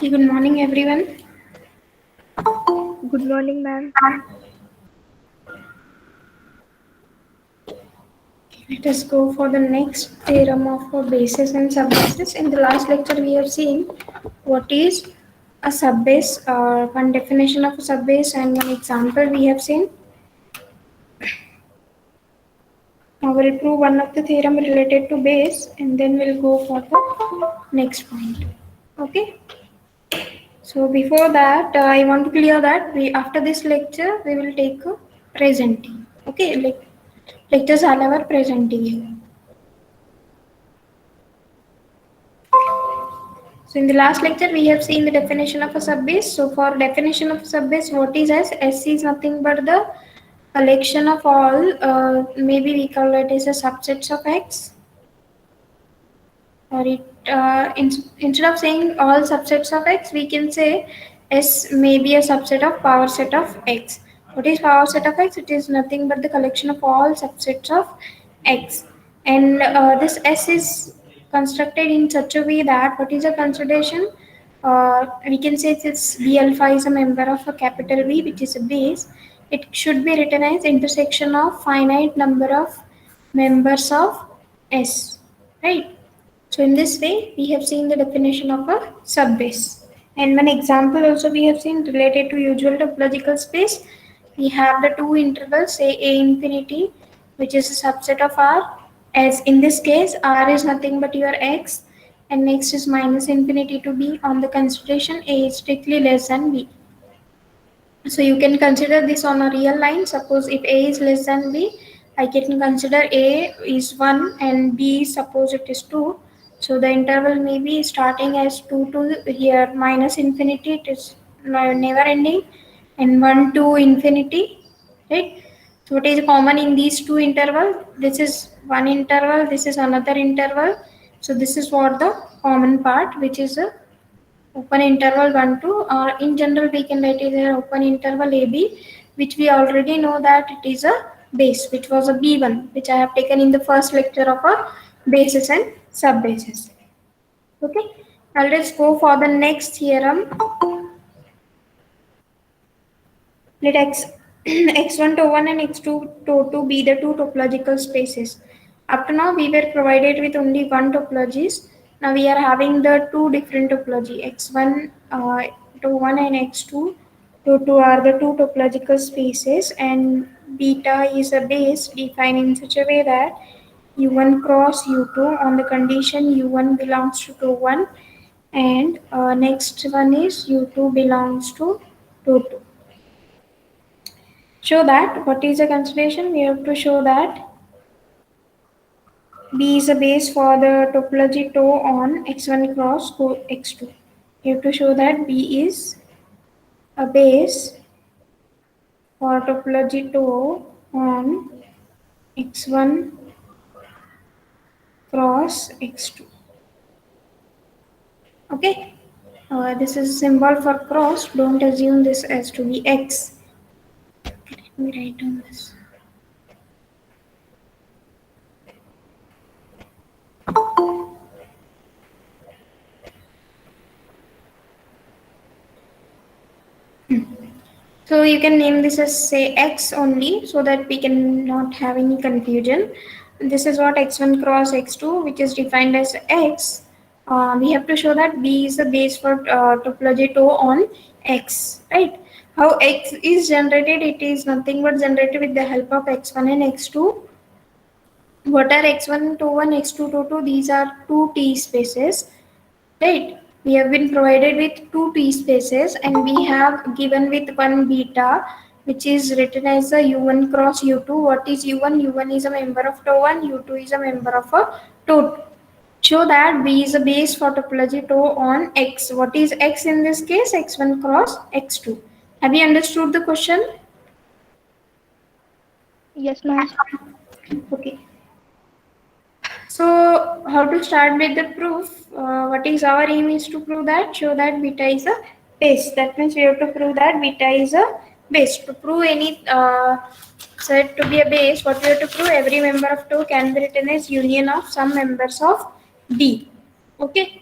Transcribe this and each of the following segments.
Good morning, everyone. Good morning, ma'am. Let us go for the next theorem of bases and subbases. In the last lecture, we have seen what is a subbase, one definition of a subbase, and one example we have seen. Now we'll prove one of the theorem related to base, and then we'll go for the next point. Okay. So before that, I want to clear that we after this lecture we will take a presenting. Okay, like lectures all our presenting. So in the last lecture, we have seen the definition of a subbase. So for definition of subbase, what is S? S is nothing but the collection of all, maybe we call it as a subsets of X, or instead of saying all subsets of X, we can say S may be a subset of power set of X. What is power set of X? It is nothing but the collection of all subsets of X. And this S is constructed in such a way that what is a consideration? We can say this B alpha is a member of a capital V, which is a base. It should be written as intersection of finite number of members of S, right? So in this way, we have seen the definition of a subbase. And one example also we have seen related to usual topological space. We have the two intervals, say A infinity, which is a subset of R. As in this case, R is nothing but your X, and next is minus infinity to B on the consideration A is strictly less than B. So you can consider this on a real line. Suppose if A is less than B, I can consider A is 1 and B suppose it is 2. So the interval may be starting as 2 to here minus infinity, it is never ending, and 1 to infinity, right? So what is common in these two intervals? This is one interval, this is another interval. So this is what the common part, which is a open interval 1 2, or in general we can write it as an open interval AB, which we already know that it is a base, which was a B1, which I have taken in the first lecture of a bases and subbases. Okay, now let's go for the next theorem. Let x1 to 1 and x2 to 2 be the two topological spaces. Up to now we were provided with only one topologies. Now we are having the two different topology, x1 to 1 and x2 to 2 are the two topological spaces, and beta is a base defined in such a way that u1 cross u2 on the condition u1 belongs to 1, and next one is u2 belongs to 2. Show that what is the consideration? We have to show that B is a base for the topology tau on x1 cross x2. You have to show that B is a base for topology tau on x1 cross x2. Okay. This is a symbol for cross. Don't assume this as to be x. Let me write down this. So you can name this as say x only so that we can not have any confusion. This is what x1 cross x2, which is defined as x. We have to show that B is the base for topology tau on x, right? How x is generated? It is nothing but generated with the help of x1 and x2. What are x1 to 1, x2 to 2? These are two T spaces, right? We have been provided with two T spaces, and we have given with one beta, which is written as a u1 cross u2. What is u1? u1 is a member of tau1, u2 is a member of a tau2. Show that B is a base for topology tau on X. What is X in this case? x1 cross x2. Have you understood the question? Yes, ma'am. Okay. So how to start with the proof? What is our aim is to prove that, show that beta is a base. That means we have to prove that beta is a base. To prove any set to be a base, what we have to prove? Every member of tau can be written as union of some members of B. Okay.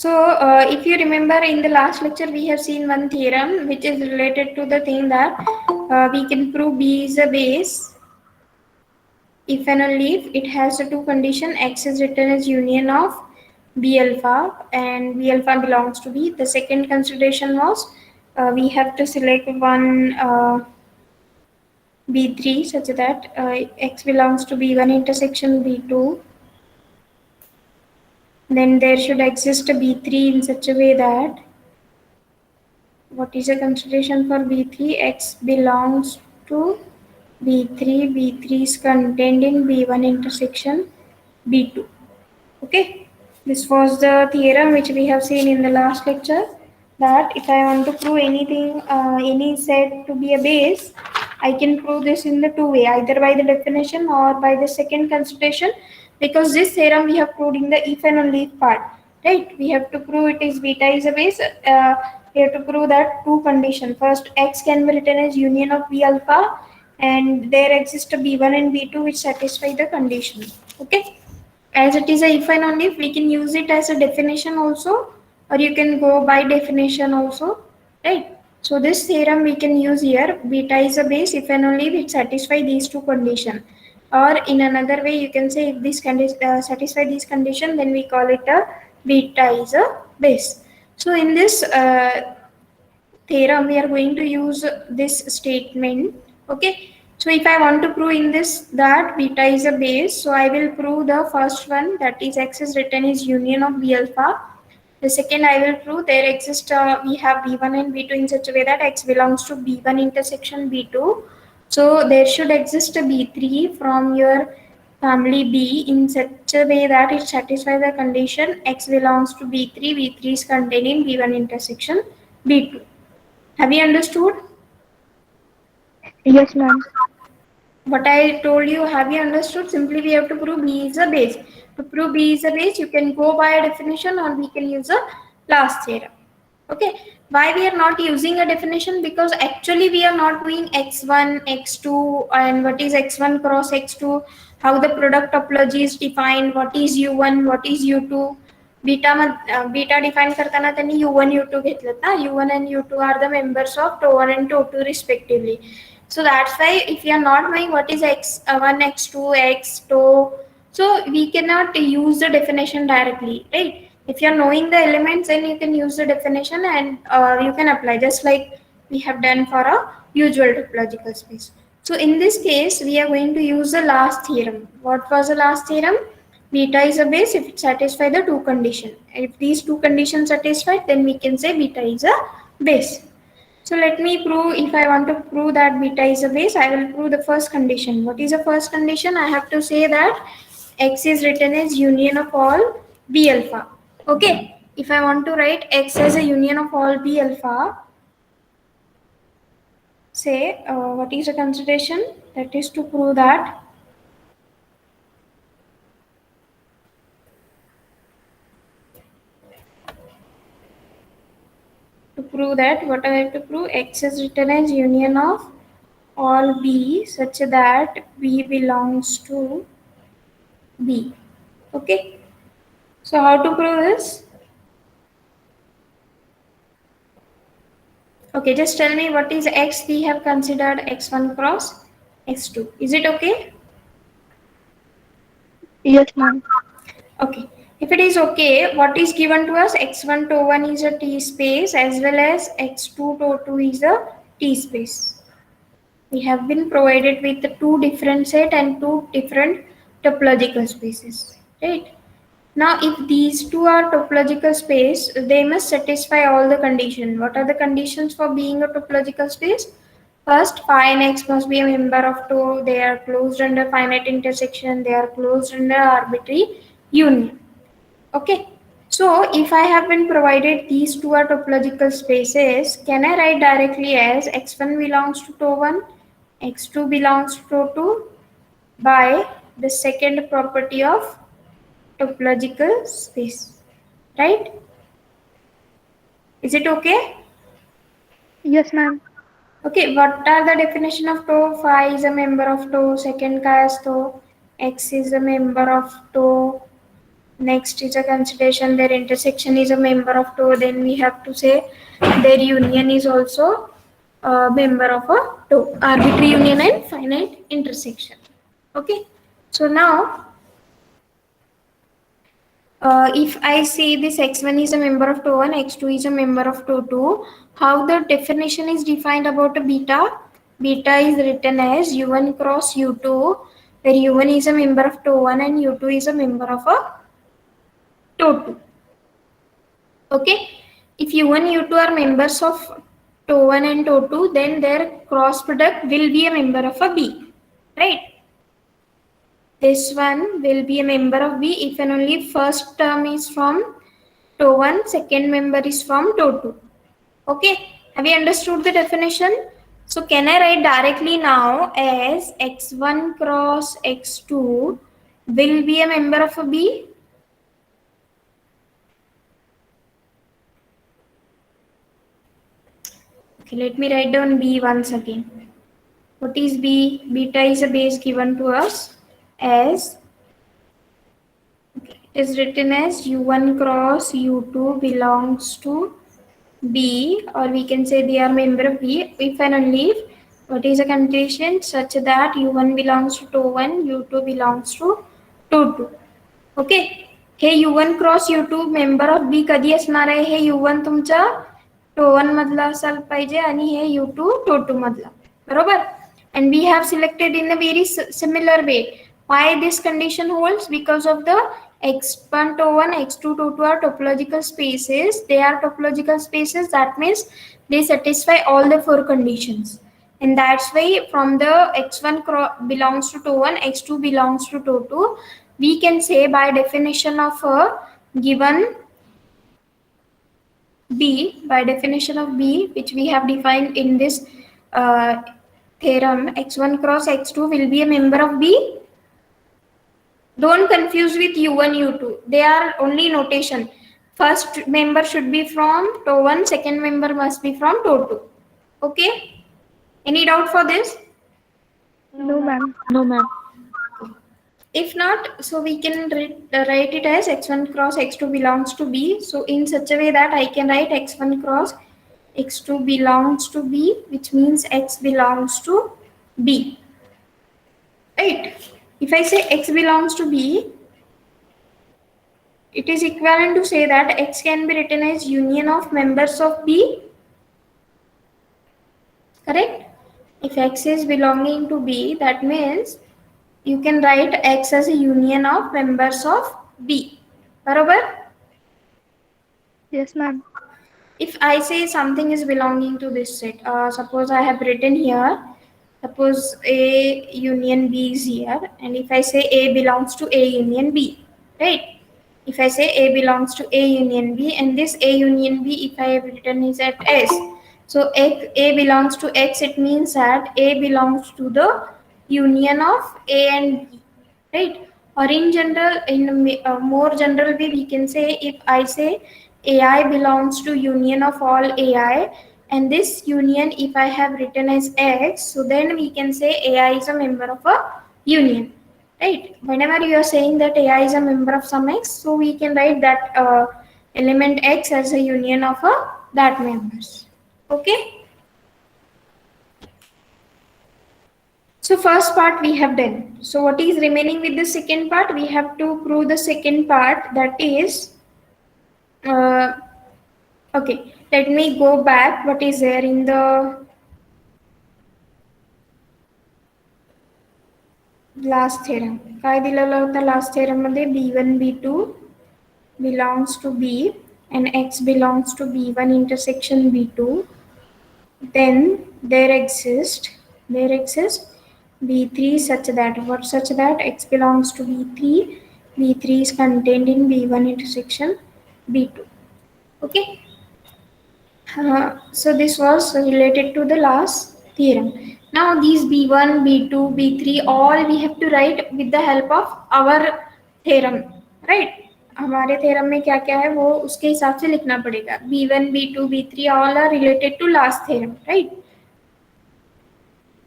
if you remember in the last lecture, we have seen one theorem which is related to the thing that we can prove B is a base if and only if it has a two condition. X is written as union of B alpha and B alpha belongs to B. The second consideration was we have to select one B3 such that X belongs to B1 intersection B2. Then there should exist a B3 in such a way that what is a consideration for B3? X belongs to B3. B3 is contained in B1 intersection B2. Okay, this was the theorem which we have seen in the last lecture, that if I want to prove anything, any set to be a base, I can prove this in the two way, either by the definition or by the second consideration, because this theorem we have proved in the if and only if part, right? We have to prove it is beta is a base. We have to prove that two condition. First, X can be written as union of B alpha, and there exists a B1 and B2 which satisfy the condition. Okay, as it is a if and only if, we can use it as a definition also, or you can go by definition also, right? So this theorem we can use here. Beta is a base if and only if it satisfy these two conditions, or in another way you can say if this satisfy these condition, then we call it a beta is a base. So in this theorem we are going to use this statement. Okay, so if I want to prove in this that beta is a base, so I will prove the first one, that is X is written is union of B alpha. The second I will prove there exists we have B1 and B2 in such a way that X belongs to B1 intersection B2. So there should exist a B3 from your family B in such a way that it satisfies the condition X belongs to B3. B3 is contained in B1 intersection B2. Have you understood? Yes, ma'am. What I told you, have you understood? Simply we have to prove B is a base. To prove B is a base, you can go by a definition or we can use a last theorem. Okay. Why we are not using a definition? Because actually we are not doing x1, x2 and what is x1 cross x2, how the product topology is defined, what is u1, what is u2. Beta define करताना त्यांनी u1 u2 घेतलेत ना. u1 and u2 are the members of τ1 and τ2 respectively. So that's why if you are not knowing what is x1, x2, x2, so we cannot use the definition directly, right? If you are knowing the elements, then you can use the definition and you can apply, just like we have done for a usual topological space. So in this case, we are going to use the last theorem. What was the last theorem? Beta is a base if it satisfies the two conditions. If these two conditions satisfied, then we can say beta is a base. So let me prove, if I want to prove that beta is a base, I will prove the first condition. What is the first condition? I have to say that X is written as union of all B alpha. Okay, if I want to write X as a union of all B alpha, say what is the consideration? That is to prove that what I have to prove, X is written as union of all B such that B belongs to B. Okay, so how to prove this? Okay, just tell me what is X we have considered x1 cross x2. Is it okay? Yes, ma'am. Okay. If it is okay, what is given to us? x1 to1 is a T space as well as x2 to 2 is a T space. We have been provided with the two different set and two different topological spaces, right? Now, if these two are topological space, they must satisfy all the conditions. What are the conditions for being a topological space? First, phi and x must be a member of two. They are closed under finite intersection. They are closed under arbitrary union. Okay. So, if I have been provided these two are topological spaces, can I write directly as x1 belongs to τ1, x2 belongs to τ2 by the second property of topological space, right? Is it okay? Yes, ma'am. Okay, what are the definition of tau? Phi is a member of tau, second chi is tau, x is a member of tau, Next is a consideration their intersection is a member of two. Then we have to say their union is also a member of a two. Arbitrary union and finite intersection. Okay. So now, if I say this x1 is a member of two1, x2 is a member of two2, how the definition is defined about a beta? Beta is written as u1 cross u2, where u1 is a member of two1 and u2 is a member of a two2. Okay, if u1 u2 are members of two1 and two2, then their cross product will be a member of a b, right? This one will be a member of b if and only first term is from two1, second member is from two2. Okay, have you understood the definition? So can I write directly now as x1 cross x2 will be a member of a b? Okay, let me write down b once again. What is b? Beta is a base given to us as, okay, it is written as u1 cross u2 belongs to b, or we can say they are member of b if and only if what is a condition such that u1 belongs to two1, u2 belongs to two2. Okay, हे u1 cross u2 member of b कधी असणार आहे? हे u1 तुमच्या टू1 मधला असायला पाहिजे आणि हे u2 टू2 मधला, बरोबर? And we have selected in a very similar way. Why this condition holds? Because of the x1 to1, x2 to 2 are topological spaces. They are topological spaces. That means they satisfy all the four conditions. And that's why from the x1 belongs to to1, x2 belongs to to2, we can say by definition of a given b, by definition of b, which we have defined in this theorem, x1 cross x2 will be a member of b. Don't confuse with u1, u2. They are only notation. First member should be from to1, second member must be from to2. Okay? Any doubt for this? No, ma'am. No, ma'am. If not, so we can write it as x1 cross x2 belongs to b. So in such a way that I can write x1 cross x2 belongs to b, which means x belongs to b. Right? If I say x belongs to b, it is equivalent to say that x can be written as union of members of b. Correct? If x is belonging to b, that means you can write x as a union of members of b. Barabar? Yes, ma'am. If I say something is belonging to this set, suppose I have written here, suppose A union B is here, and if I say A belongs to A union B, right? If I say A belongs to A union B, and this A union B, if I have written is at S, so A belongs to X, it means that A belongs to the union of A and B, right? Or in general, in a more general way, we can say if I say AI belongs to union of all AI, and this union if I have written as X, so then we can say AI is a member of a union, right? Whenever you are saying that AI is a member of some X, so we can write that element X as a union of that members. Okay. So first part we have done. So what is remaining with the second part? We have to prove the second part, that is okay, let me go back. What is there in the last theorem? काय दिलेलं होतं last theorem मध्ये? b1 b2 belongs to b and x belongs to b1 intersection b2. Then there exists b3 such that, what such that? X belongs to b3, b3 is contained in b1 intersection b2. Okay. So this was related to the last theorem. Now these b1, b2, b3 all we have to write with the help of our theorem, right? हमारे theorem में क्या क्या है वो उसके हिसाब से लिखना पड़ेगा. b1, b2, b3 all are related to last theorem, right?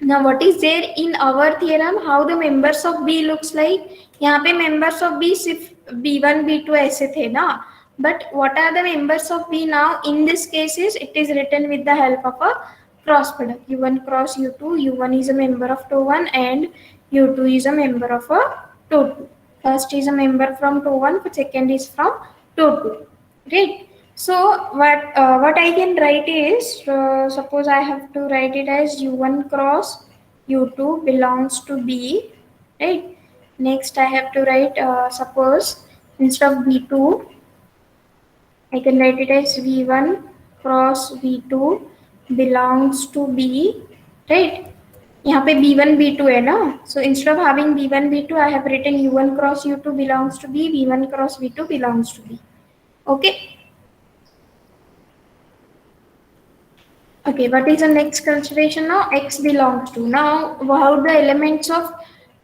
Now what is there in our theorem? How the members of B looks like? यहाँ पे members of B सिर्फ B1 B2 ऐसे थे ना, but what are the members of B now? In this case is it is written with the help of a cross product. U1 cross U2, U1 is a member of TO1 and U2 is a member of a TO2. First is a member from TO1, second is from TO2, right? So what I can write is, suppose I have to write it as U1 cross U2 belongs to B, right? Next I have to write, suppose instead of B2 I can write it as V1 cross V2 belongs to B, right? यहाँ पे B1 B2 है ना, so instead of having B1 B2 I have written U1 cross U2 belongs to B, V1 cross V2 belongs to B. Okay. Okay, what is the next consideration now? X belongs to. Now, how the elements of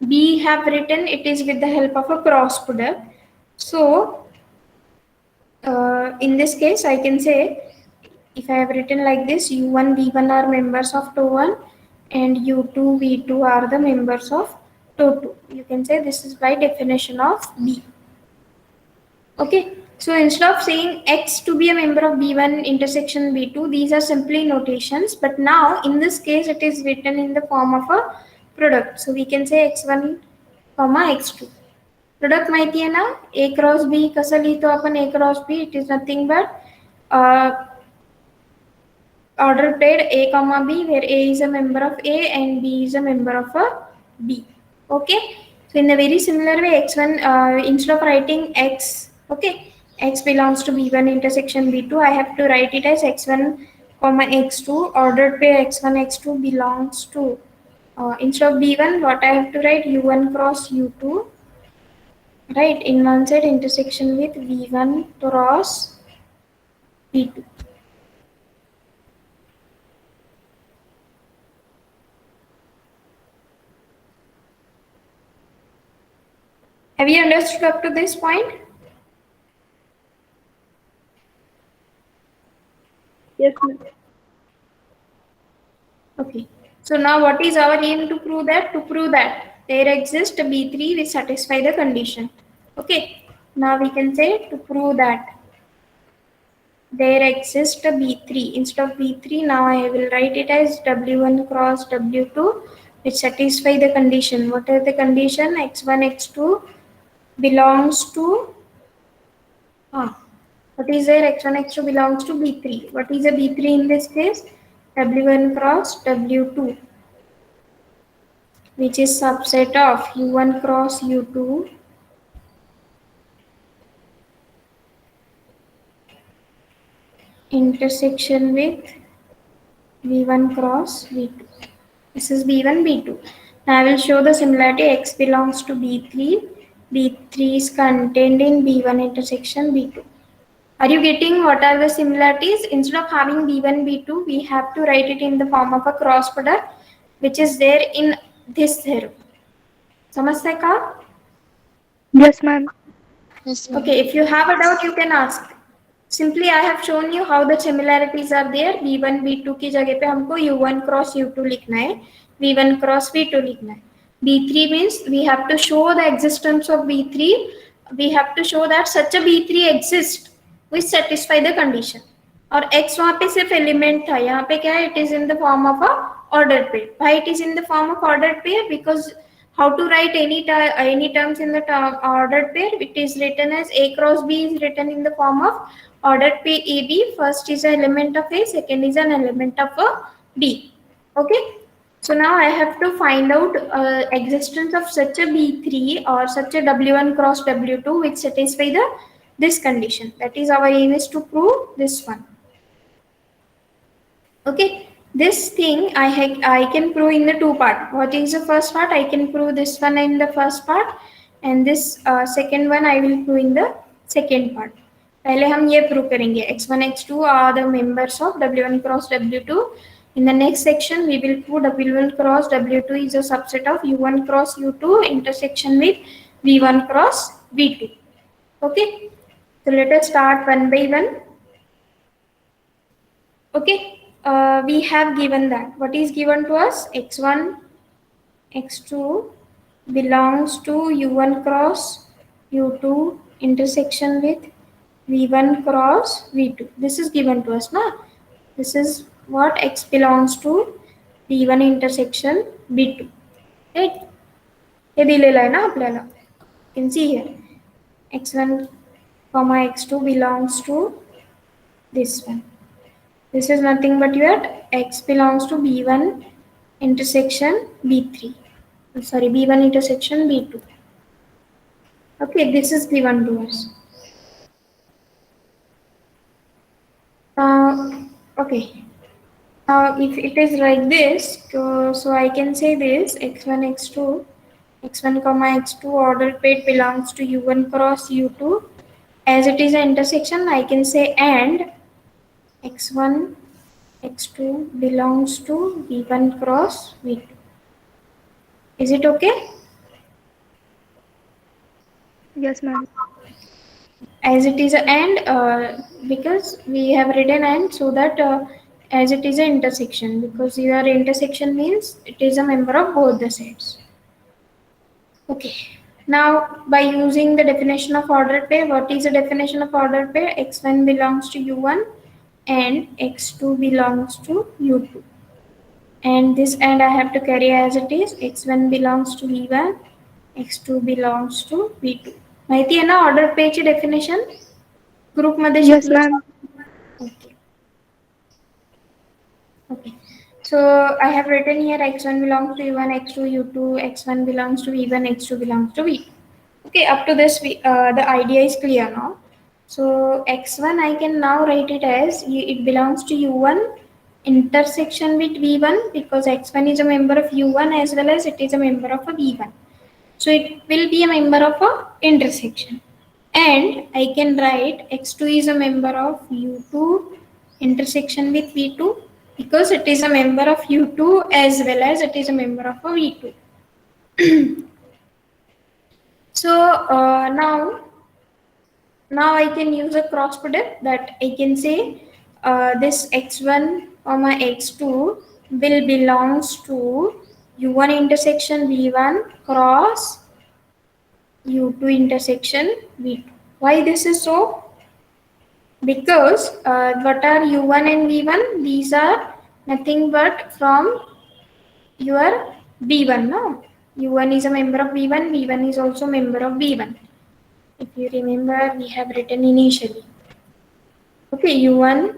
B have written? It is with the help of a cross product. So, in this case, I can say, if I have written like this, U1, V1 are members of TO1 and U2, V2 are the members of TO2. You can say this is by definition of B. Okay, so instead of saying X to be a member of B1 intersection B2, these are simply notations. But now in this case, it is written in the form of a product. So we can say X1, X2. Product माहिती आहे ना, A cross B कसं लिहितो आपण A cross B? It is nothing but order paired A comma B, where A is a member of A and B is a member of a B. Okay, so in a very similar way, X1, instead of writing X, okay, X belongs to B1 intersection B2, I have to write it as X1 comma X2. Ordered pair X1 X2 belongs to, instead of B1, what I have to write? U1 cross U2, right, in one side intersection with V1 cross V2. Have you understood up to this point? Yes, ma'am. Okay. So now what is our aim to prove that? To prove that there exists a B3 which satisfy the condition. Okay. Now we can say to prove that there exists a B3. Instead of B3, now I will write it as W1 cross W2 which satisfy the condition. What is the condition? X1, X2 belongs to, what is there? X1, X2 belongs to B3. What is a B3 in this case? W1 cross W2, which is subset of U1 cross U2 intersection with V1 cross V2. This is B1, B2. Now I will show the similarity. X belongs to B3. B3 is contained in B1 intersection B2. Are you getting what are the similarities? Instead of having B1, B2, we have to write it in the form of a cross product, which is there in this theorem. समझते का? Yes, ma'am. Yes, ma'am. Okay, if you have a doubt, you can ask. Simply I have shown you how the similarities are there. B1, B2 की जगह पे हमको U1 cross U2 लिखना है, V1 cross V2 लिखना है. B3 means we have to show the existence of B3. We have to show that such a B3 exists which satisfy the condition. और X वहाँ पे सिर्फ एलिमेंट था, यहाँ पे क्या है? It is in the form of a ordered pair. Why it is in the form of ordered pair? Because how to write any terms in the term ordered pair? It is written as A cross B is written in the form of ordered pair AB. First is an element of A, second is an element of a B. Okay. So now I have to find out existence of such a B3 or such a W1 cross W2 which satisfy this condition. That is our aim is to prove this one. Okay, this thing I can prove in the two part. What is the first part? I can prove this one in the first part, and this second one I will prove in the second part. पहले हम ये prove करेंगे. X1, X2 are the members of W1 cross W2. In the next section, we will prove W1 cross W2 is a subset of U1 cross U2 intersection with V1 cross V2. Okay, so let us start one by one. Okay. We have given that. What is given to us? X1, X2 belongs to U1 cross U2 intersection with V1 cross V2. This is given to us, na? This is what x belongs to V1 intersection V2. Right? हे दिलेलं आहे ना आपल्याला. You can see here x1 comma x2 belongs to this one. This is nothing but your x belongs to B1 intersection B3. Sorry, B1 intersection B2. Okay, this is given to us. Okay. Now, if it is like this, so I can say this x1, x2, x1 comma x2 ordered pair belongs to u1 cross u2. As it is an intersection, I can say and x1, x2 belongs to v1 cross v2. Is it okay? Yes, ma'am. As it is a and because we have written and so that as it is an intersection, because your intersection means it is a member of both the sets. Okay. Now, by using the definition of ordered pair, what is the definition of ordered pair? x1 belongs to u1 and x2 belongs to u2. And this and I have to carry as it is. x1 belongs to v1, x2 belongs to v2. माहिती आहे ना order पेची definition group मध्ये Yes, शिकलो. ma'am. Okay. Okay. So I have written here x1 belongs to u1, x2 u2, x1 belongs to v1, x2 belongs to v2. Okay, up to this the idea is clear now. So x1 I can now write it as it belongs to u1 intersection with v1 because x1 is a member of u1 as well as it is a member of a v1. So it will be a member of a intersection. And I can write x2 is a member of u2 intersection with v2 because it is a member of u2 as well as it is a member of a v2. So now I can use a cross product that I can say this x1 comma x2 will belongs to u1 intersection v1 cross u2 intersection v2. Why this is so? Because what are u1 and v1? These are nothing but from your v1. No, u1 is a member of v1. v1 is also member of v1. If you remember, we have written initially. Okay, u1,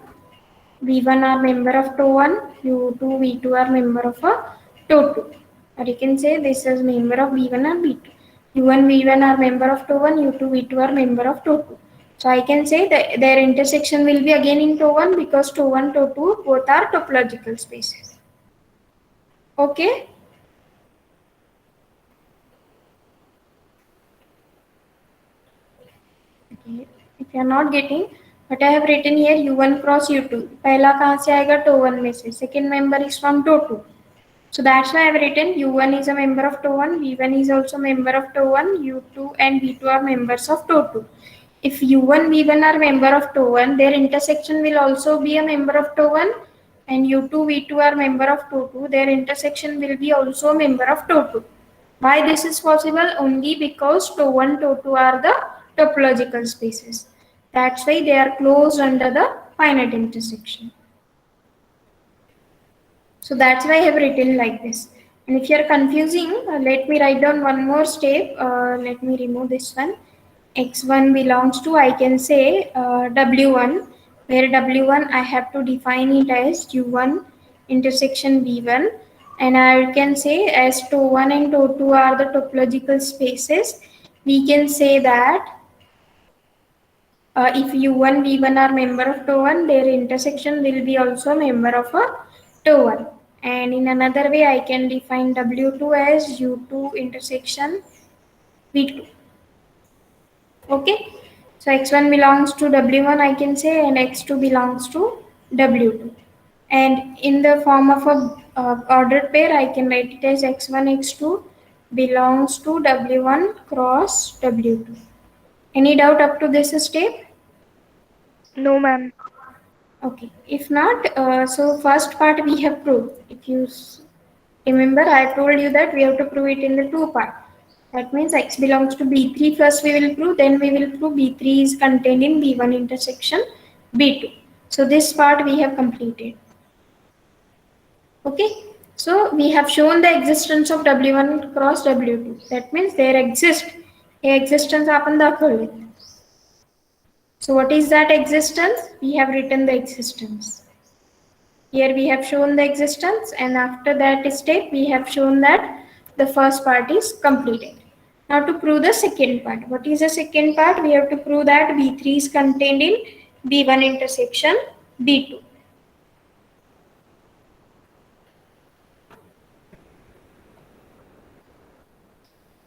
v1 are member of TOE1, u2, v2 are member of a TOE2. Or you can say this is member of v1 and v2. u1, v1 are member of TOE1, u2, v2 are member of TOE2. So I can say that their intersection will be again in TOE1 because TOE1, TOE2 both are topological spaces. Okay. If you are not getting what I have written here u1 cross u2 पहला कहाँ से आएगा TOE1 में से second member is from TOE2. So that's why I have written u1 is a member of TOE1, v1 is also member of TOE1, u2 and v2 are members of TOE2. If u1, v1 are member of TOE1, their intersection will also be a member of TOE1 and u2, v2 are member of TOE2, their intersection will be also a member of TOE2. Why this is possible? Only because TOE1, TOE2 are the topological spaces. That's why they are closed under the finite intersection. So that's why I have written like this. And if you are confusing, let me write down one more step. Let me remove this one. x1 belongs to, I can say w1, where w1 I have to define it as u1 intersection v1, and I can say as TOE1 and TOE2 are the topological spaces, we can say that if u1, v1 are member of TOE1, their intersection will be also a member of a TOE1. And in another way, I can define w2 as u2 intersection v2. Okay, so x1 belongs to w1 I can say, and x2 belongs to w2. And in the form of a ordered pair, I can write it as x1 x2 belongs to w1 cross w2. Any doubt up to this step? No, ma'am. Okay, if not, so first part we have proved. If you remember, I told you that we have to prove it in the two parts. That means X belongs to B3 first we will prove, then we will prove B3 is contained in B1 intersection B2. So this part we have completed. Okay. So we have shown the existence of W1 cross W2. That means there exists. A existence आपण दाखवले. So what is that existence? We have written the existence. Here we have shown the existence, and after that step we have shown that the first part is completed. Now to prove the second part. What is the second part? We have to prove that B3 is contained in B1 intersection B2.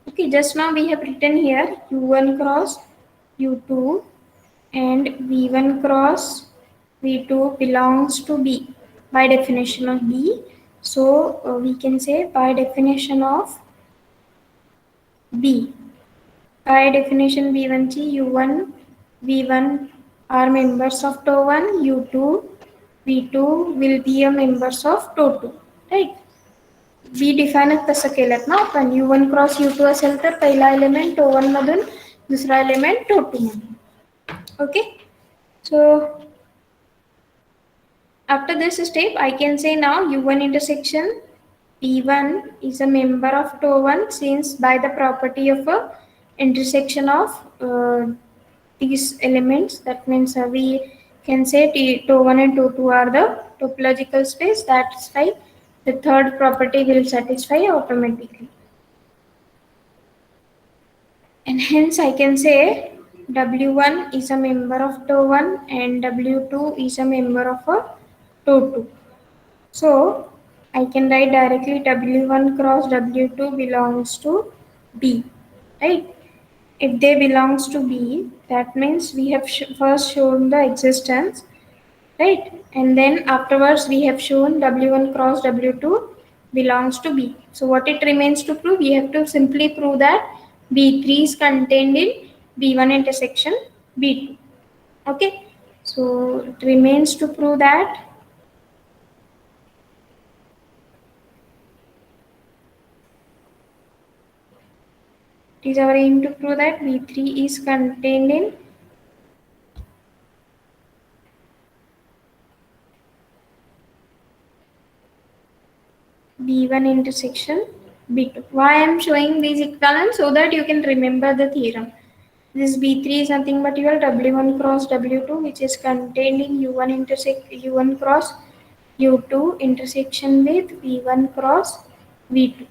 Okay, just now we have written here U1 cross U2 and V1 cross V2 belongs to B by definition of B. So we can say by definition of B. By definition B1 U1 V1 are members of TOE1, U2 V2 will be a members of TOE2, right? B define कसं केलं ना आपण U1 cross U2 असेल तर पहिला element TOE1 मधून दूसरा element TOE2 मधून. Okay, so after this step I can say now U1 intersection P1 is a member of TOE1 since by the property of a intersection of these elements, that means we can say TOE1 and TOE2 are the topological space. That's why the third property will satisfy automatically. And hence I can say W1 is a member of TOE1 and W2 is a member of a TOE2. So I can write directly W1 cross W2 belongs to B, right? If they belongs to B, that means we have first shown the existence, right? And then afterwards we have shown W1 cross W2 belongs to B. So what it remains to prove? We have to simply prove that B3 is contained in B1 intersection B2. Okay. So it remains to prove that it is our aim to prove that B3 is contained in B1 intersection B2. Why I am showing these equivalents? So that you can remember the theorem. This B3 is nothing but your W1 cross W2, which is contained in U1 cross U2 intersection with V1 cross V2.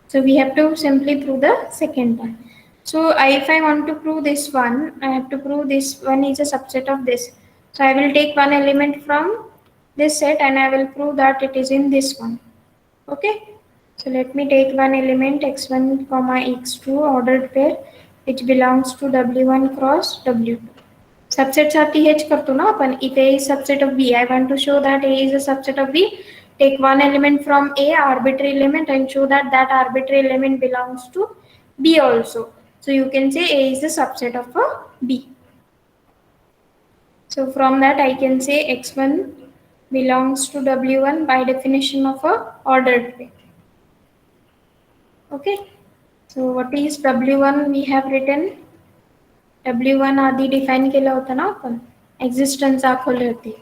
So we have to simply prove the second one. So if I want to prove this one, I have to prove this one is a subset of this. So I will take one element from this set and I will prove that it is in this one. Okay. So let me take one element x1 comma x2 ordered pair which belongs to W1 cross W2. Subset साठी हेच करतो ना आपण. If A is subset of B, I want to show that A is a subset of B. Take one element from A, arbitrary element, and show that that arbitrary element belongs to B also. So you can say A is the subset of a B. So from that I can say x1 belongs to W1 by definition of a ordered pair. Okay. So what is W1? We have written W1 आधी define केला होता ना आपण. Existence दाखवले होते.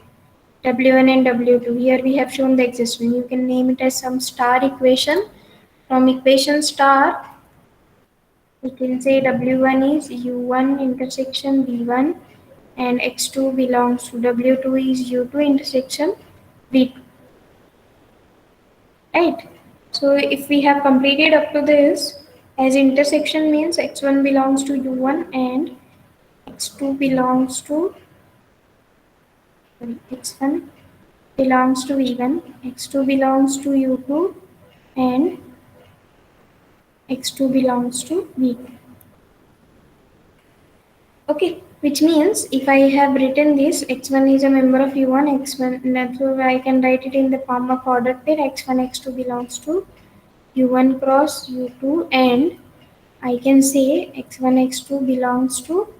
W1 and W2. Here we have shown the existence. You can name it as some star equation. From equation star, we can say W1 is U1 intersection V1 and X2 belongs to W2 is U2 intersection V2. Right? So if we have completed up to this, as intersection means X1 belongs to U1 and X2 belongs to X1 belongs to V1, X2 belongs to U2 and X2 belongs to V2. Okay, which means if I have written this, X1 is a member of U1, X1, so I can write it in the form of ordered pair, X1, X2 belongs to U1 cross U2 and I can say X1, X2 belongs to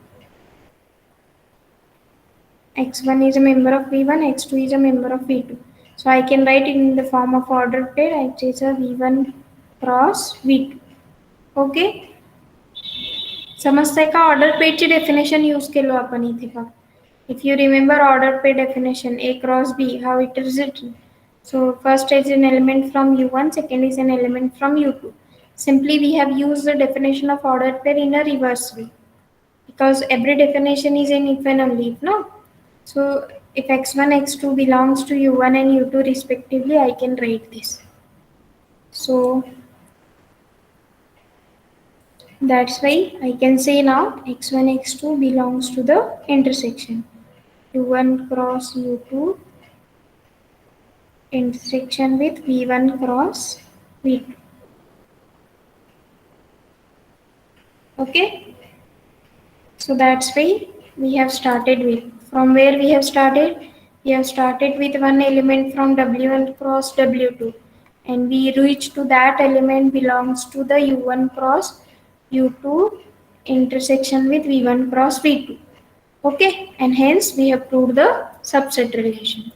X1 is a member of V1, X2 is a member of V2. So I can write it in the form of ordered pair, it is a V1 cross V2. Okay, समजतंय का? Order पेडची definition use केलो आपण इथे का? If you remember order pair definition A cross B, how it is written? So first is an element from U1, second is an element from U2. Simply we have used the definition of order pair in a reverse way because every definition is in if and only if, no? So if x1, x2 belongs to U1 and U2 respectively, I can write this. So that's why I can say now x1, x2 belongs to the intersection U1 cross U2 intersection with V1 cross V2. Okay, so that's why we have started with. From where we have started? We have started with one element from W1 cross W2, and we reach to that element belongs to the U1 cross U2 intersection with V1 cross V2. Okay, and hence we have proved the subset relation.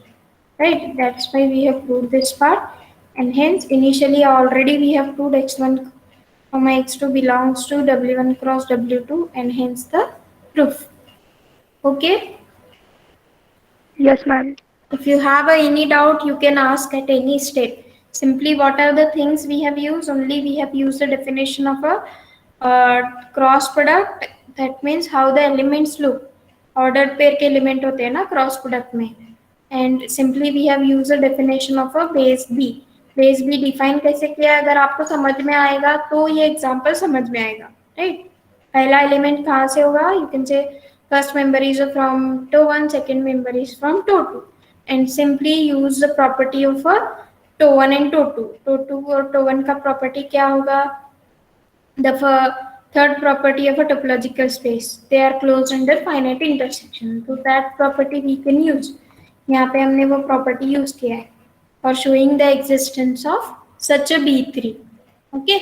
Right, that's why we have proved this part, and hence initially already we have proved x1 comma x2 belongs to w1 cross w2, and hence the proof. Okay, Yes, ma'am. if you have any doubt you can ask at any step. Simply what are the things we have used? Only we have used the definition of a cross product, that means how the elements look. Ordered pair के element होते हैं ना cross product में, and simply we have use a definition of a base B. Base B define कैसे किया? अगर आपको समझ में आएगा तो ये एग्जांपल समझ में आएगा, राइट? पहला एलिमेंट कहाँ से होगा? You can say first member is from tau one, second member is from tau two, and simply use the property of a tau one and tau two. Tau two और tau one का property क्या होगा? The third property of a topological space, they are closed under finite intersection. So that property we can use. यहाँ पे हमने वो property use किया है for showing the existence of such a B3. Okay,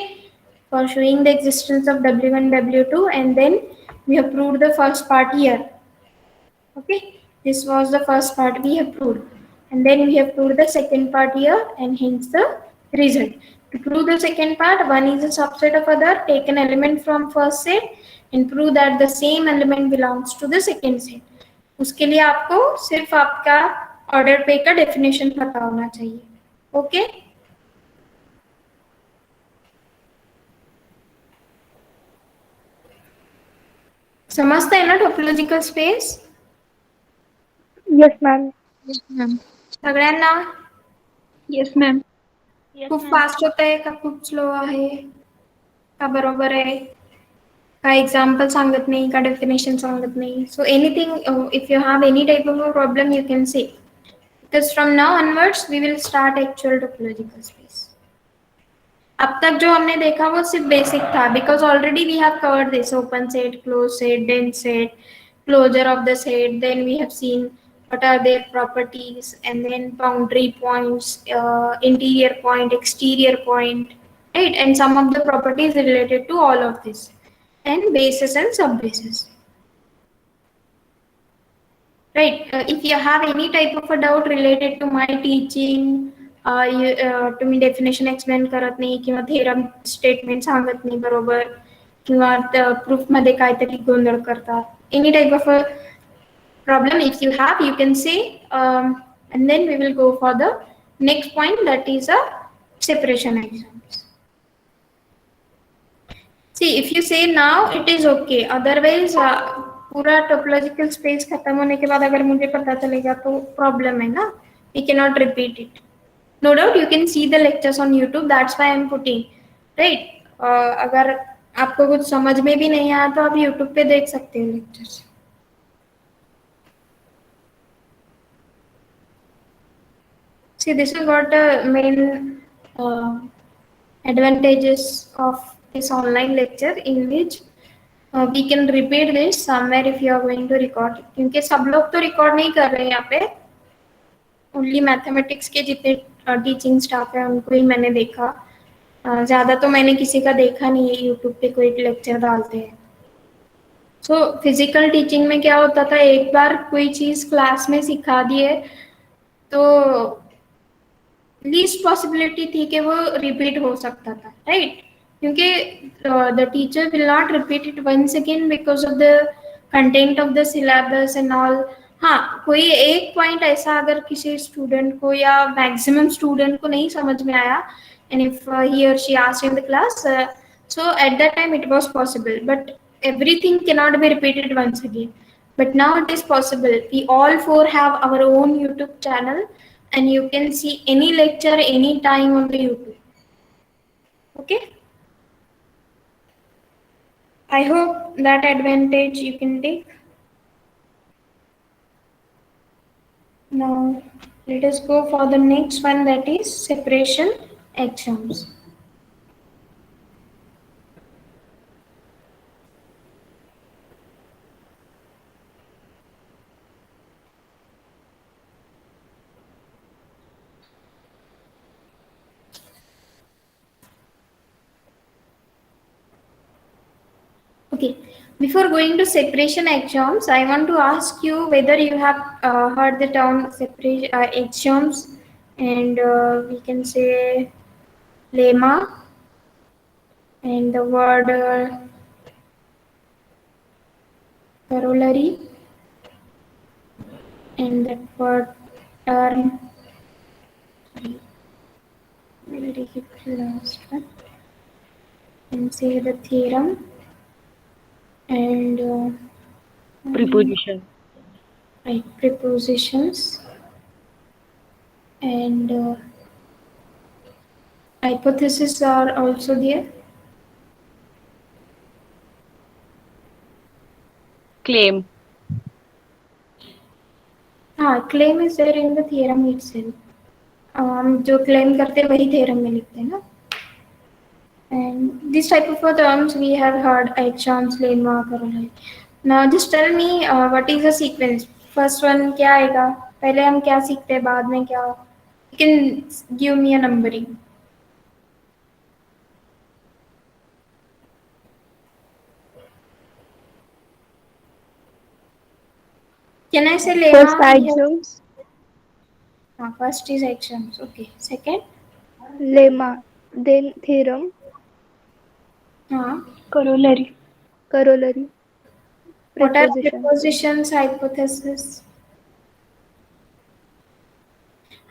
for showing the existence of W1, W2, and then we have proved the first part here. Okay, this was the first part we have proved, and then we have proved the second part here, and hence the result. To prove the second part, one is a subset of other, take an element from first set and prove that the same element belongs to the second set. उसके लिए आपको सिर्फ आपका order पे का definition पता होना चाहिए. ओके, समझते हैं ना topological space? Yes, ma'am. Yes, ma'am. सगळ्यांना Yes, ma'am. खूप फास्ट होत आहे का खूप स्लो आहे का बरोबर आहे? का एक्झाम्पल सांगत नाही का डेफिनेशन सांगत नाही? So anything, if you have any type of problem you can say, because from now onwards we will start actual topological space. अब तक जो हमने देखा वो सिर्फ बेसिक था, because already we have covered this open set, close set, dense set, closure of the set, then we have seen what are their properties, and then boundary points, interior point, exterior point, right? And some of the properties related to all of this, and bases and subbases, right? If you have any type of a doubt related to my teaching, तुम्ही definition explain करत नाही किंवा theorem statement सांगत नाही बरोबर, किंवा proof मध्ये काहीतरी गोंधळ करतात, any type of a problem if you have you can say, and then we will go for the next point, that is a separation exams. See, if you say now it is okay, otherwise पूरा topological space खत्म होने के बाद अगर मुझे पता चलेगा तो प्रॉब्लम है ना, we cannot repeat it. No doubt you can see the lectures on YouTube, that's why I am putting, right? अगर आपको कुछ समझ में भी नहीं आया तो आप YouTube पे देख सकते हो lectures. See, this is what main advantages of this online lecture, in which we can repeat this somewhere if you are going to record. क्योंकि सब लोग तो record नहीं कर रहे हैं यहाँ पे, only mathematics के जितने teaching staff है उनको ही मैंने देखा. ज़्यादा तो मैंने किसी का देखा नहीं है YouTube पे कोई lecture डालते हैं. So physical teaching में क्या होता था, एक बार कोई चीज़ क्लास में सिखा दिए तो लीस्ट पॉसिबिलिटी थी कि वो रिपीट हो सकता था, राइट? क्योंकि the teacher will not repeat it once again because of the content of the syllabus and all. हाँ, कोई एक पॉइंट ऐसा अगर किसी स्टूडेंट को या मैक्सिमम स्टूडेंट को नहीं समझ में आया, and if he or she asked in the class, so at that time it was possible, but everything cannot be repeated once again. But now it is possible. We all four have our own YouTube channel, and you can see any lecture anytime on the YouTube. Okay? I hope that advantage you can take. Now, let us go for the next one, that is separation axioms. Okay, before going to separation axioms, I want to ask you whether you have heard the term separation axioms, and we can say lemma, and the word corollary, and that word term. Sorry, where did I get the last one? And say the theorem, and Preposition. right, prepositions, and hypotheses are also there. Claim. हाँ, claim is there in the theorem itself. जो claim करते हैं वही theorem में लिखते हैं ना. And this type of terms we have heard: axioms, lemma, corollary. Now just tell me what is the sequence. First one क्या आएगा? पहले हम क्या सीखते हैं, बाद में क्या? You can give me a numbering. Can I say lemma? First axioms, First is axioms. Okay. Second? lemma, then theorem, Corollary. corollary, What are preposition. prepositions, hypothesis?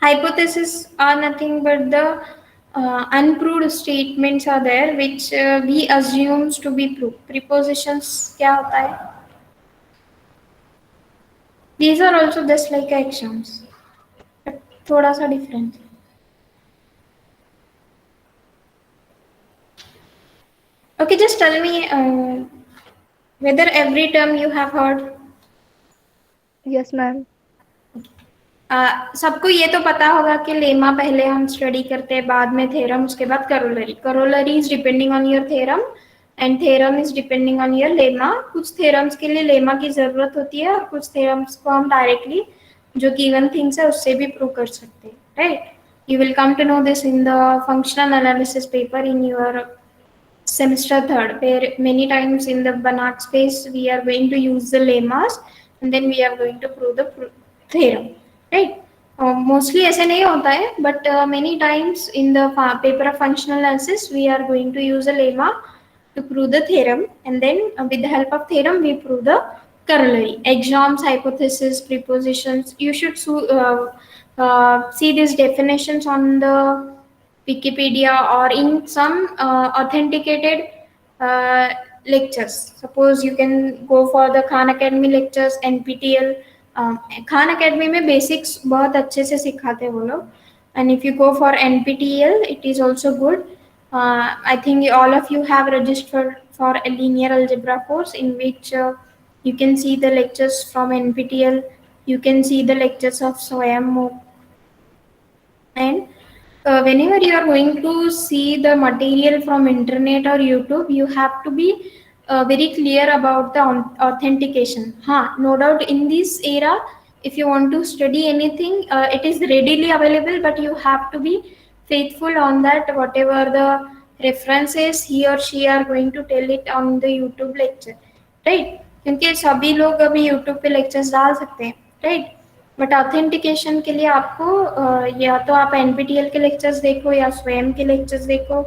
Hypotheses are nothing but the unproved statements are there which we assumes to be proved. Prepositions क्या होता है? These are also just like axioms, but थोड़ा सा different. Okay, just tell me whether every term you have heard. Yes, ma'am. सबको ये तो पता होगा कि लेमा पहले हम स्टडी करते हैं, बाद में थेरम, उसके बाद corollary. Corollary is depending on your theorem and theorem is depending on your lemma. कुछ थेरम्स के लिए लेमा की जरूरत होती है और कुछ थेरम्स को हम डायरेक्टली जो गिवन थिंग्स है उससे भी प्रूव कर सकते हैं, right. You will come to know this in the functional analysis paper in your semester third, where many times in the Banach space we are going to use the lemmas and then we are going to prove the theorem, right. Mostly ऐसे नहीं होता है, but many times in the paper of functional analysis we are going to use a lemma to prove the theorem, and then with the help of theorem we prove the corollary. Axioms, hypothesis, prepositions, you should see these definitions on the Wikipedia or in some authenticated uh, lectures. Suppose you can go for the Khan Academy lectures, NPTEL. Khan Academy में basics बहुत अच्छे से सिखाते हैं वो लोग. And if you go for NPTEL, it is also good. I think all of you have registered for a linear algebra course in which you can see the lectures from NPTEL. You can see the lectures of Swayam, and whenever you are going to see the material from internet or YouTube, you have to be very clear about the authentication. No doubt in this era, if you want to study anything, it is readily available, but you have to be faithful on that. Whatever the references he or she are going to tell it on the YouTube lecture, right? क्योंकि सभी लोग अभी YouTube पे lectures डाल सकते हैं, right? But authentication के लिए आपको या तो आप एनपीटीएल के लेक्चर्स देखो या स्वयं के लेक्चर्स देखो,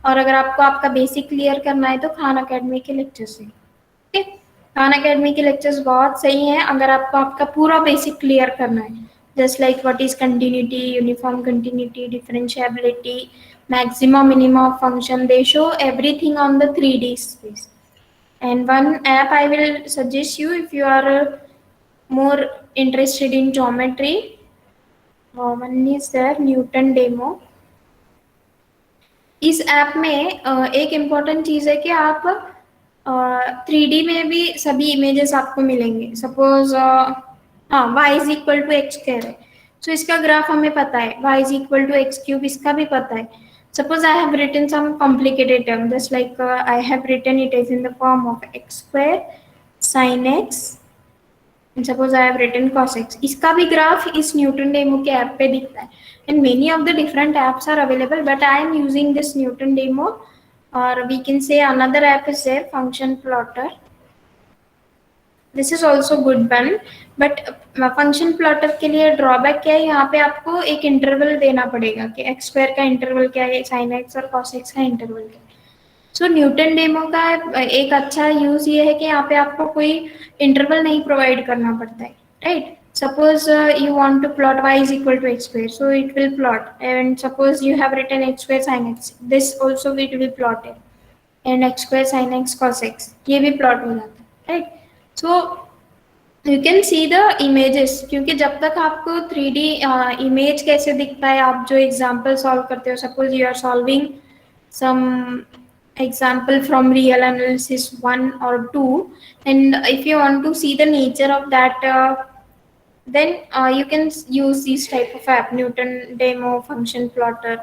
और अगर आपको आपका बेसिक क्लियर करना है तो खान अकेडमी के लेक्चर से। ठीक है, खान अकेडमी के लेक्चर्स बहुत सही हैं अगर आपको आपका पूरा बेसिक क्लियर करना है। Just like what is continuity, uniform continuity, differentiability, maximum minimum of function, they show everything on the 3D space. And one app I will suggest you if you are more interested in geometry, one is there Newton Demo. इस app में एक important चीज़ है कि आप 3D में भी सभी images आपको मिलेंगे। सपोज हाँ y is equal to X square है, तो इसका ग्राफ हमें पता है, y is equal to X cube, इसका भी पता है। Suppose I have written some complicated term, just like I have written it as in the form of x square sin x, and suppose I have written cos x. इसका भी graph इस Newton demo के app पे दिखता है। And many of the different apps are available, but I am using this Newton demo, or we can say another app is there, function plotter. This is also good one, but function plotter के लिए drawback क्या है, यहाँ पे आपको एक interval देना पड़ेगा कि एक्स स्क्वायर का इंटरवल क्या है, साइन एक्स और कॉस एक्स का इंटरवल क्या है। सो न्यूटन डेमो का एक अच्छा यूज ये है कि यहाँ पे आपको कोई इंटरवल नहीं प्रोवाइड करना पड़ता है, right. Suppose you want to plot y is equal to X square, so it will plot, and suppose you have written X square sine X, this also it will plot it, and X square sine X cos X, ये भी plot हो जाता है, right. So you can see the images, क्योंकि जब तक आपको 3D image कैसे दिखता है, आप जो एग्जाम्पल सॉल्व करते हो, suppose you are solving some example from real analysis 1 or 2, and if you want to see the nature of that, then you can use this type of app, Newton Demo, function plotter.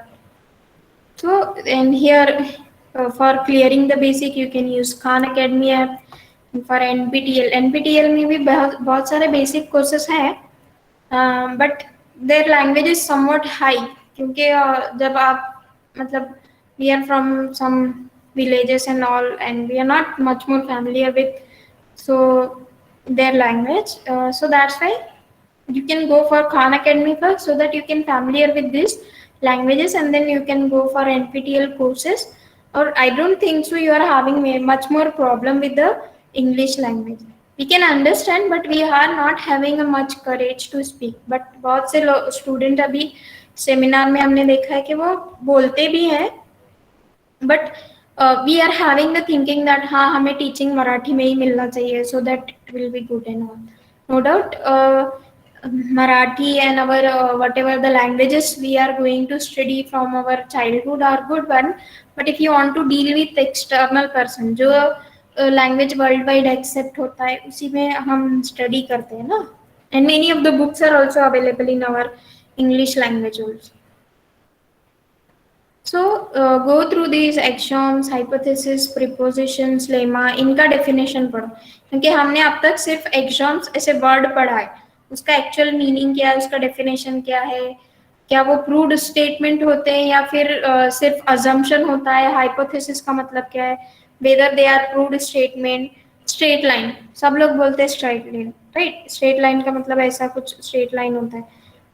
So and here for clearing the basic you can use Khan Academy app. For NPTEL में भी बहुत सारे basic courses हैं, but their language is somewhat high, क्योंकि जब आप मतलब we are from some villages and all, and we are not much more familiar with so their language, so that's why you can go for Khan Academy first, so that you can familiar with these languages, and then you can go for NPTEL courses. Or I don't think so you are having much more problem with the English language. We can understand, but we are not having a much courage to speak. But बहुत से student अभी seminar में हमने देखा है कि वो बोलते भी हैं, but we are having the thinking that हाँ हमें टीचिंग मराठी में ही मिलना चाहिए, so that it will be good and all. No doubt Marathi and our whatever the languages we are going to study from our childhood are good one, but if you want to deal with external person, जो language worldwide accept होता है उसी में हम study करते हैं ना, and many of the books are also available in our English language also. So go through these axioms, hypothesis, prepositions, lemma, इनका definition पढ़ो, क्योंकि हमने अब तक सिर्फ axioms ऐसे word पढ़ा है, उसका actual meaning क्या है, उसका definition क्या है, क्या वो proved statement होते हैं या फिर सिर्फ assumption होता है, hypothesis का मतलब क्या है, whether they are proved statement, straight line, सब लोग बोलते हैं straight line, right, straight line का मतलब ऐसा कुछ straight line होता है,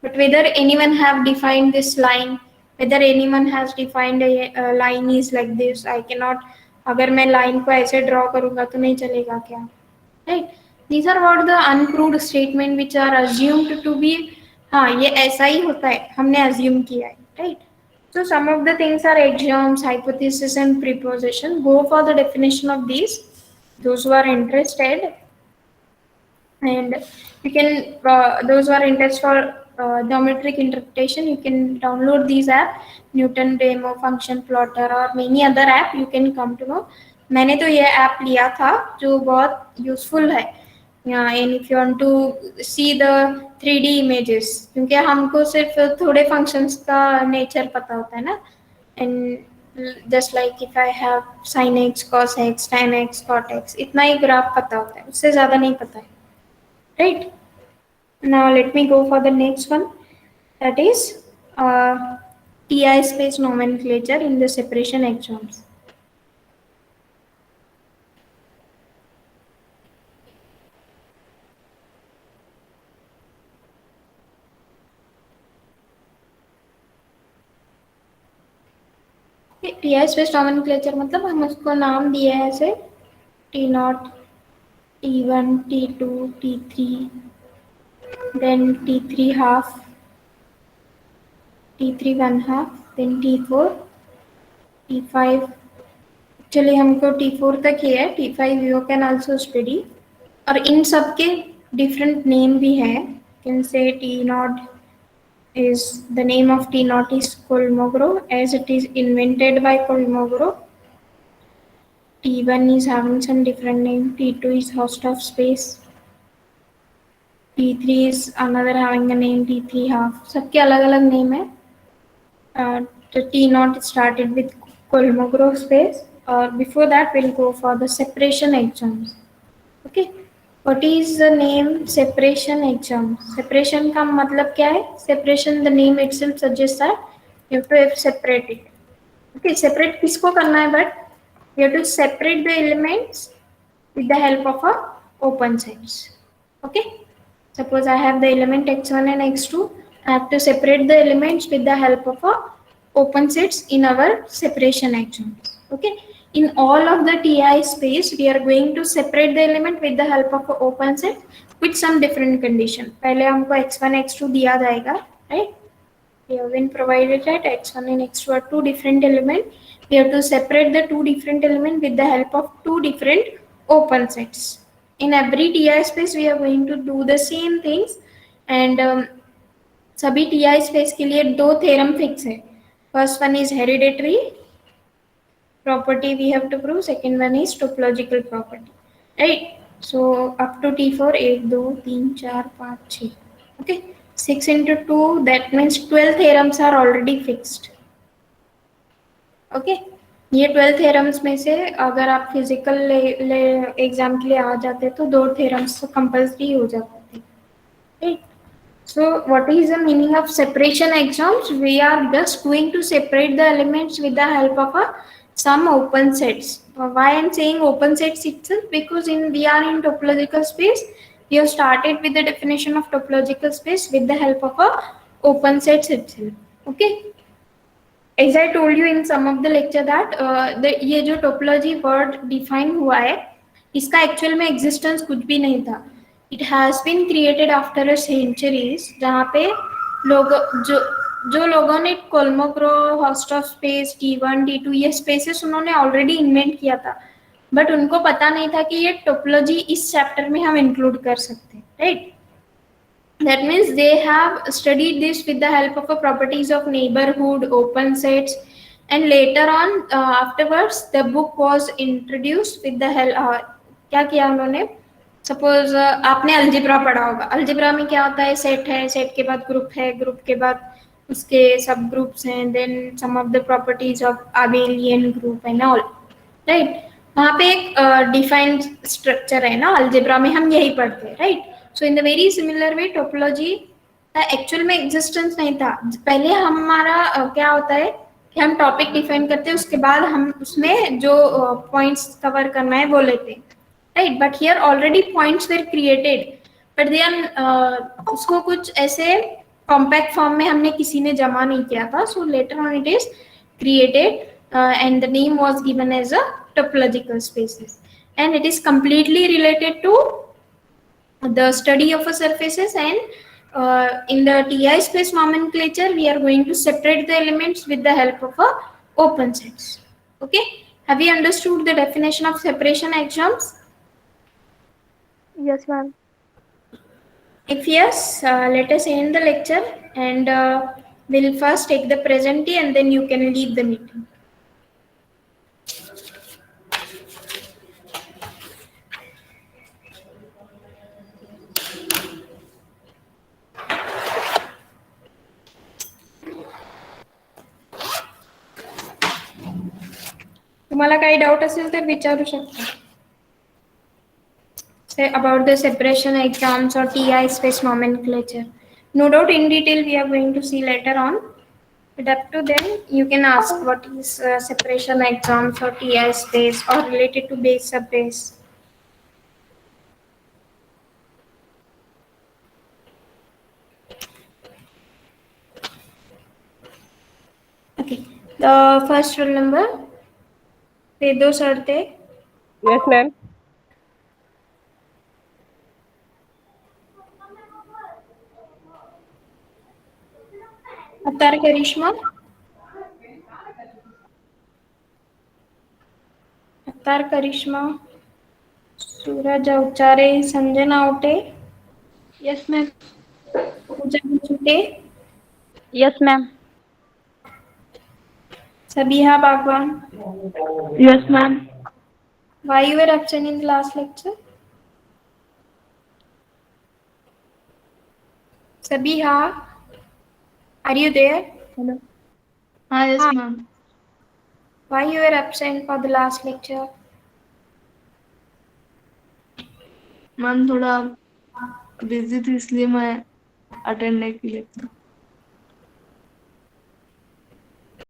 but whether anyone have defined this line, whether anyone has defined a line is like this, I cannot, अगर मैं line को ऐसे draw करूँगा तो नहीं चलेगा क्या, right? These are what the unproved statement which are assumed to be, हाँ ये ऐसा ही होता है, हमने assume किया है, right? So some of the things are axioms, hypothesis and preposition. Go for the definition of these, those who are interested. And you can those who are interested for geometric interpretation, you can download these app, Newton Demo, function plotter or many other app, you can come to know. मैंने तो ये app लिया था जो बहुत useful है, and if you want to see the 3D images, क्योंकि हमको सिर्फ थोड़े फंक्शंस का नेचर पता होता है ना, and just like if I have sin x cos x tan x cot x, इतना ही ग्राफ पता होता है, उससे ज़्यादा नहीं पता है, right? Now let me go for the next one, that is TI space nomenclature in the separation axioms. T I space nomenclature मतलब हम उसको नाम दिए हैं ऐसे T naught, T one, T two, T three, then T three half, T three one half, then T four, T five. चलिए हमको T four तक ही है, T five you can also study. और इन सब के डिफरेंट नेम भी है। Can say T not is the name of T naught is Kolmogorov as it is invented by Kolmogorov. T1 is having some different name. T2 is host of space. T3 is another having a name T3 half. सबके अलग अलग name है. The T naught started with Kolmogorov space. Before that we'll go for the separation exams. Okay. What is the name separation exam? Separation का मतलब क्या है? Separation, the name itself suggests that you have to separate it. Okay, separate किसको करना है? But you have to separate the elements with the help of a open sets. Okay. Suppose I have the element x1 and x2. I have to separate the elements with the help of a open sets in our separation exams. Okay. In all of the TI space, we are going to separate the element with the help of a open set with some different condition. पहले हमको x1 x2 दिया जाएगा, right? We have been provided that x1 and x2 are two different elements. We have to separate the two different elements with the help of two different open sets. In every TI space, we are going to do the same things, and सभी TI space के लिए दो theorem fix है. First one is hereditary property we have to prove. Second one is topological property, right? So up to T4, 1, 2, 3, 4, 5, 6. Okay, 6 into 2, that means 12 theorems are already fixed. Okay, ये 12 theorems में से अगर आप physical exam के लिए आ जाते तो दो theorems तो कंपल्सरी हो जाते थे, right? So what is the meaning of separation exams? We are just going to separate the elements with the help of some open sets. Why I am saying open sets itself? Because we are in topological space. We have started with the definition of topological space with the help of a open sets itself. Okay. As I told you in some of the lecture that ये जो topology word define हुआ है, इसका actual में existence कुछ भी नहीं था. It has been created after a centuries, जहाँ पे लोग जो लोगों ने कोल्मोग्रोव, host of space, T1, T2 ये स्पेसेस उन्होंने ऑलरेडी इन्वेंट किया था, बट उनको पता नहीं था कि ये टोपोलॉजी इस चैप्टर में हम इंक्लूड कर सकते हैं, right? That means they have studied this with the help of the properties of neighborhood, open sets, and later on afterwards the book was introduced with the help. क्या किया उन्होंने? Suppose आपने algebra पढ़ा होगा. Algebra में क्या होता है? सेट है, सेट के बाद ग्रुप है, ग्रुप के बाद उसके सब ग्रुप्स हैं, then some of the properties of abelian group and all, right? वहाँ पे एक डिफाइंड स्ट्रक्चर है ना, अलजेब्रा में हम यही पढ़ते हैं, right? So in the very similar way topology actual में एग्जिस्टेंस नहीं था. पहले हमारा क्या होता है कि हम टॉपिक डिफाइन करते हैं, उसके बाद हम उसमें जो पॉइंट्स कवर करना है वो लेते हैं, right? But here already points were created, but they are उसको कुछ ऐसे कॉम्पैक्ट फॉर्म में हमने किसी ने जमा नहीं किया था. So letter on it is created and the name was given as a topological spaces, and it is completely related to the study of a surfaces. And in the TI space nomenclature we are going to separate the elements with the help of a open sets. Okay, have you understood the definition of separation axioms? Yes, ma'am. If yes, let us end the lecture, and we'll first take the presentee and then you can lead the meeting. तुम्हाला काही doubt असेल तर विचारू शकता. Say about the separation exams or TI space nomenclature. No doubt in detail we are going to see later on. But up to then you can ask what is separation exams or TI space or related to base subbase. Okay. The first roll number, Vedo Sarte, Yes, ma'am. Atar Karishma, Suraj Avchare, Sanjay Naute, Yes, ma'am. Pooja Chute, Yes, ma'am. Sabiha Bhagwan. Yes, ma'am. Why you were absent in the last lecture? Sabiha, are you there? Hello. Ah, yes, ma'am. Why you were absent for the last lecture? Ma'am थोड़ा busy थी इसलिए मैं attend नहीं की lecture.